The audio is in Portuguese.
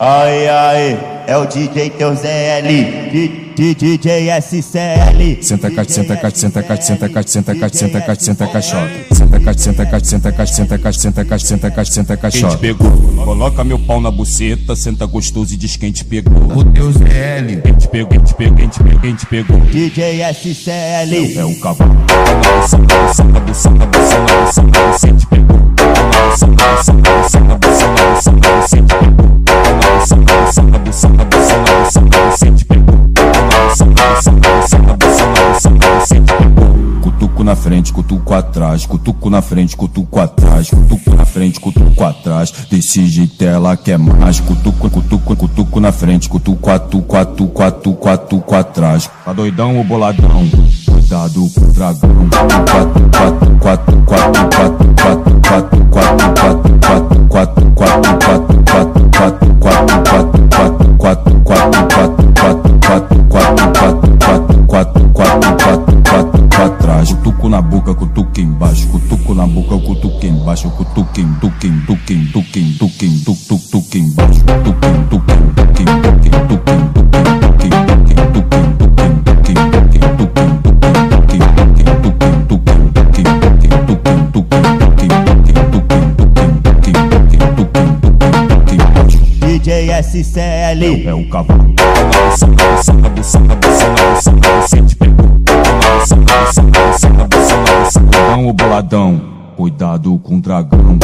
Ai, ai, é o DJ teu ZL, DJ SCL. Senta cate, senta cate, senta cate, senta cate, senta cate, senta cate, senta caixote. Senta cate, senta cate, senta cate, senta cate, senta cate, senta cate, senta caixote. Quem te pegou? Coloca meu pau na buceta, senta gostoso e diz quem te pegou. O teu ZL. Quem te pegou, quem te pegou, quem te pegou, quem te pegou? DJ SCL. É o cavalo. Na buceta, na buceta, na buceta, na buceta, na buceta te pegou. Na buceta, na buceta, na buceta, na buceta, na buceta, na buceta te pegou. Na buceta, na buceta, na buceta, na buceta, na buceta, na buceta te pegou. Na buceta, na buceta, na buceta, na buceta, na buceta, na buceta te pegou. Cutuco na frente, cutuco atrás, cutuco na frente, cutuco atrás, cutuco na frente, cutuco atrás. Desse jeito ela quer mais. Cutuco, cutuco, cutuco na frente, cutuco, cutuco atrás. Tá doidão ou boladão? Cuidado com o dragão. Atrás, cutuco na boca, cutuco embaixo, cutuco na boca, cutuco embaixo, cutuco em duquem, duquem, duquem, duquem, duquem embaixo, duquem, duquem, duquem, duquem, duquem, duquem, duquem, duquem, duquem, duquem, duquem, duquem, duquem, duquem, duquem, duquem, duquem, DJ SCL. É o cavalo. Na buceta, na buceta, na buceta, na buceta te pegou. o boladão, cuidado com o dragão.